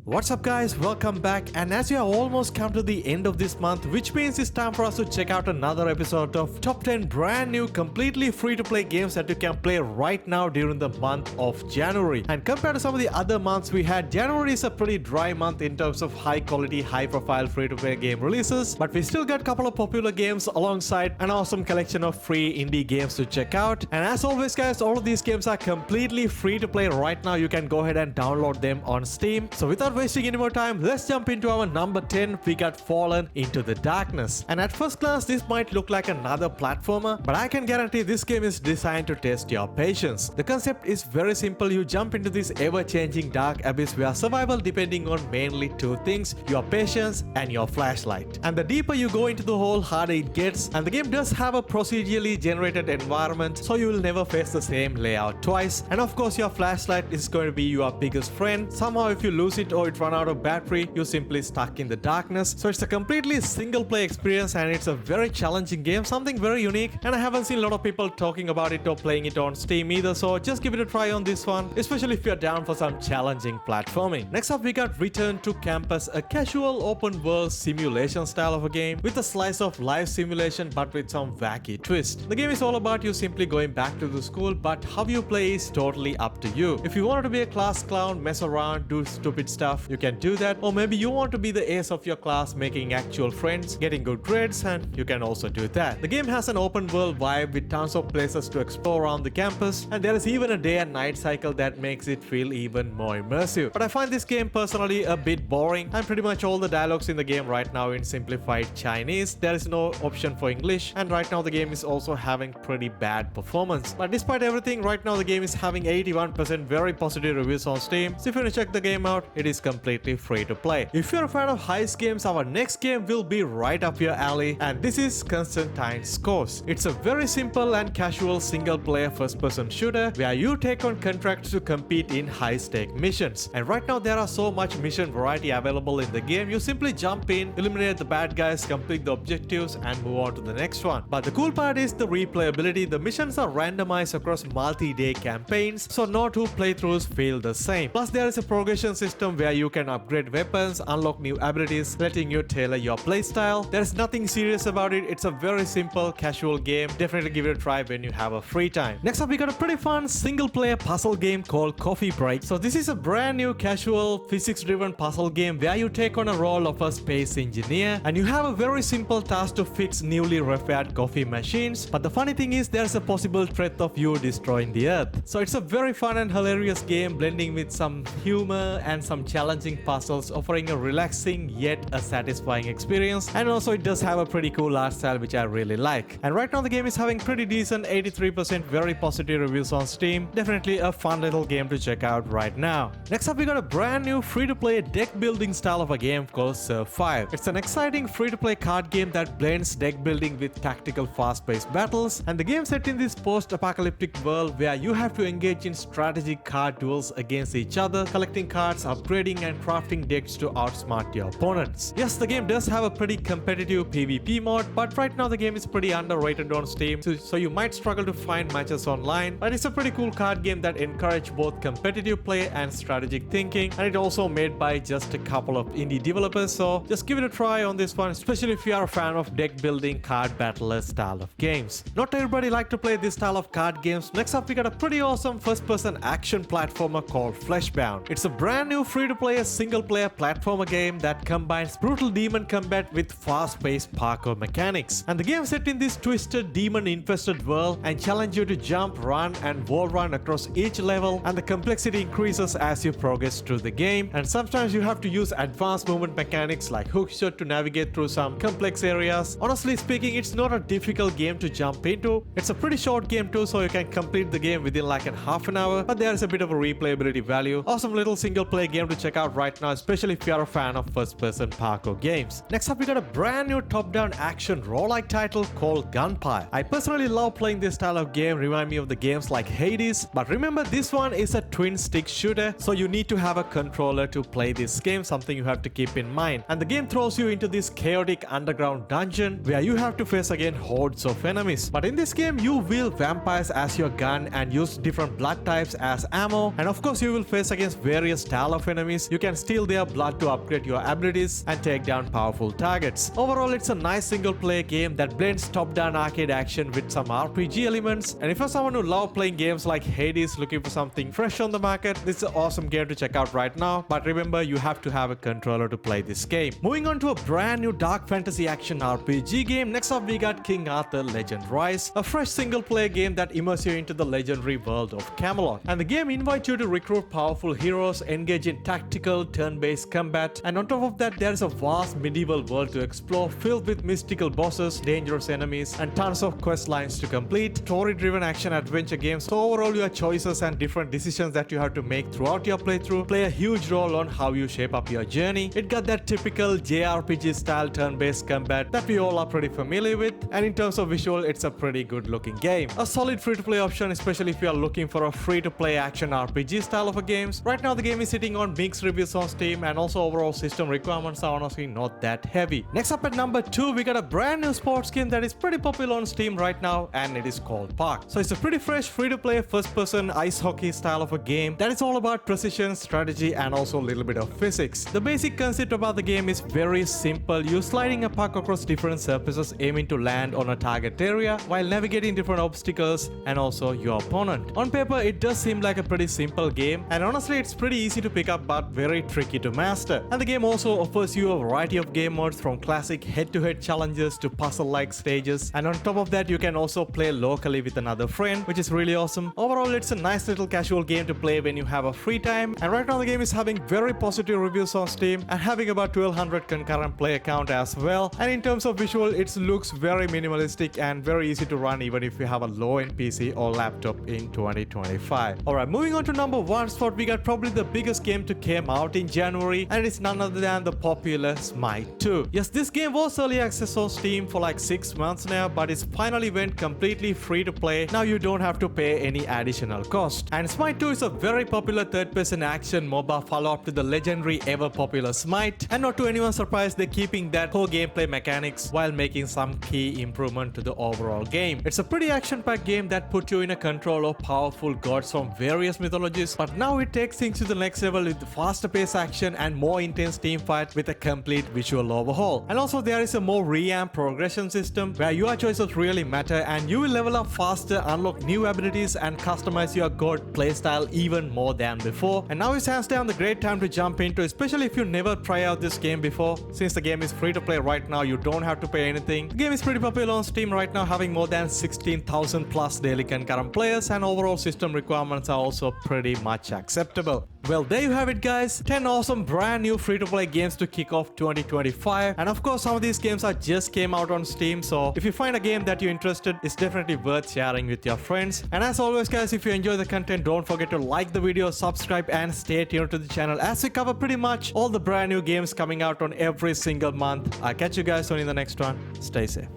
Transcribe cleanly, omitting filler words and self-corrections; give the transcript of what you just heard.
What's up guys, welcome back, and as we have almost come to the end of this month, which means it's time for us to check out another episode of top 10 brand new completely free to play games that you can play right now during the month of January. And compared to some of the other months we had, January is a pretty dry month in terms of high quality, high profile free to play game releases, but we still got a couple of popular games alongside an awesome collection of free indie games to check out. And as always guys, all of these games are completely free to play right now. You can go ahead and download them on Steam. So without wasting any more time, let's jump into our number 10. We got Fallen Into the Darkness. And at first glance, this might look like another platformer, but I can guarantee this game is designed to test your patience. The concept is very simple. You jump into this ever-changing dark abyss where survival depending on mainly two things: your patience and your flashlight. And the deeper you go into the hole, harder it gets. And the game does have a procedurally generated environment, so you will never face the same layout twice. And of course, your flashlight is going to be your biggest friend. Somehow if you lose it or it runs out of battery, you're simply stuck in the darkness. So it's a completely single play experience, and it's a very challenging game, something very unique, and I haven't seen a lot of people talking about it or playing it on Steam either, so just give it a try on this one, especially if you're down for some challenging platforming. Next up we got Return to Campus, a casual open world simulation style of a game with a slice of life simulation but with some wacky twist. The game is all about you simply going back to the school, but how you play is totally up to you. If you wanted to be a class clown, mess around, do stupid stuff, you can do that, or maybe you want to be the ace of your class, making actual friends, getting good grades, and you can also do that. The game has an open world vibe with tons of places to explore around the campus, and there is even a day and night cycle that makes it feel even more immersive. But I find this game personally a bit boring, and pretty much all the dialogues in the game right now in simplified Chinese. There is no option for English, and right now the game is also having pretty bad performance. But despite everything, right now the game is having 81% very positive reviews on Steam, so if you want to check the game out, it is completely free to play. If you're a fan of heist games, our next game will be right up your alley, and this is Constantine Scores. It's a very simple and casual single player first person shooter where you take on contracts to compete in high stake missions. And right now there are so much mission variety available in the game. You simply jump in, eliminate the bad guys, complete the objectives, and move on to the next one. But the cool part is the replayability. The missions are randomized across multi-day campaigns, so no two playthroughs feel the same. Plus there is a progression system where you can upgrade weapons, unlock new abilities, letting you tailor your playstyle. There's nothing serious about it. It's a very simple, casual game. Definitely give it a try when you have a free time. Next up, we got a pretty fun single-player puzzle game called Coffee Break. So this is a brand new, casual, physics-driven puzzle game where you take on a role of a space engineer, and you have a very simple task to fix newly repaired coffee machines. But the funny thing is, there's a possible threat of you destroying the earth. So it's a very fun and hilarious game, blending with some humor and some challenging puzzles, offering a relaxing yet a satisfying experience. And also it does have a pretty cool art style which I really like. And right now the game is having pretty decent 83% very positive reviews on Steam. Definitely a fun little game to check out right now. Next up we got a brand new free-to-play deck building style of a game called Surf 5. It's an exciting free-to-play card game that blends deck building with tactical fast-paced battles, and the game set in this post-apocalyptic world where you have to engage in strategic card duels against each other, collecting cards, upgrading and crafting decks to outsmart your opponents. Yes, the game does have a pretty competitive PvP mode, but right now the game is pretty underrated on Steam, so you might struggle to find matches online. But it's a pretty cool card game that encourages both competitive play and strategic thinking, and it also made by just a couple of indie developers, so just give it a try on this one, especially if you are a fan of deck building card battler style of games. Not everybody like to play this style of card games. Next up we got a pretty awesome first person action platformer called Fleshbound. It's a brand new free to play single player platformer game that combines brutal demon combat with fast-paced parkour mechanics. And the game set in this twisted demon-infested world and challenge you to jump, run, and wall run across each level, and the complexity increases as you progress through the game. And sometimes you have to use advanced movement mechanics like hookshot to navigate through some complex areas. Honestly speaking, it's not a difficult game to jump into. It's a pretty short game too, so you can complete the game within like a half an hour, but there is a bit of a replayability value. Awesome little single player game to check out right now, especially if you are a fan of first person parkour games. Next up we got a brand new top-down action roguelike title called Gunpyre. I personally love playing this style of game, remind me of the games like Hades, but remember this one is a twin stick shooter, so you need to have a controller to play this game, something you have to keep in mind. And the game throws you into this chaotic underground dungeon where you have to face again hordes of enemies. But in this game you wield vampires as your gun and use different blood types as ammo, and of course you will face against various style of enemies enemies, you can steal their blood to upgrade your abilities and take down powerful targets. Overall, it's a nice single player game that blends top-down arcade action with some RPG elements, and if you're someone who loves playing games like Hades looking for something fresh on the market, this is an awesome game to check out right now. But remember, you have to have a controller to play this game. Moving on to a brand new dark fantasy action RPG game, next up we got King Arthur Legend Rise, a fresh single player game that immerses you into the legendary world of Camelot. And the game invites you to recruit powerful heroes, engage in tactical turn-based combat, and on top of that there is a vast medieval world to explore filled with mystical bosses, dangerous enemies, and tons of quest lines to complete. Story-driven action adventure games, so overall your choices and different decisions that you have to make throughout your playthrough play a huge role on how you shape up your journey. It got that typical JRPG style turn-based combat that we all are pretty familiar with, and in terms of visual it's a pretty good looking game. A solid free-to-play option, especially if you are looking for a free-to-play action RPG style of a games. Right now the game is sitting on mixed reviews on Steam, and also overall system requirements are honestly not that heavy. Next up at number 2 we got a brand new sports game that is pretty popular on Steam right now, and it is called Park. So it's a pretty fresh free-to-play first-person ice hockey style of a game that is all about precision, strategy, and also a little bit of physics. The basic concept about the game is very simple. You're sliding a puck across different surfaces aiming to land on a target area while navigating different obstacles and also your opponent. On paper it does seem like a pretty simple game, and honestly it's pretty easy to pick up but very tricky to master. And the game also offers you a variety of game modes, from classic head-to-head challenges to puzzle-like stages, and on top of that you can also play locally with another friend, which is really awesome. Overall it's a nice little casual game to play when you have a free time, and right now the game is having very positive reviews on Steam and having about 1200 concurrent player count as well. And in terms of visual, it looks very minimalistic and very easy to run even if you have a low-end PC or laptop in 2025. Alright, moving on to number 1 spot, we got probably the biggest game to came out in January, and it's none other than the popular SMITE 2. Yes, this game was early access on Steam for like 6 months now, but it's finally went completely free to play. Now you don't have to pay any additional cost. And SMITE 2 is a very popular third-person action MOBA follow-up to the legendary ever popular SMITE, and not to anyone's surprise, they're keeping that core gameplay mechanics while making some key improvement to the overall game. It's a pretty action-packed game that puts you in a control of powerful gods from various mythologies, but now it takes things to the next level with faster paced action and more intense team fight with a complete visual overhaul. And also there is a more revamped progression system where your choices really matter, and you will level up faster, unlock new abilities, and customize your god playstyle even more than before. And now is hands down the great time to jump into, especially if you never try out this game before. Since the game is free to play right now, you don't have to pay anything. The game is pretty popular on Steam right now, having more than 16,000 plus daily concurrent players, and overall system requirements are also pretty much acceptable. Well, there you have it guys, 10 awesome brand new free-to-play games to kick off 2025, and of course some of these games are just came out on Steam, so if you find a game that you're interested, it's definitely worth sharing with your friends. And as always guys, if you enjoy the content, don't forget to like the video, subscribe, and stay tuned to the channel as we cover pretty much all the brand new games coming out on every single month. I'll catch you guys soon in the next one. Stay safe.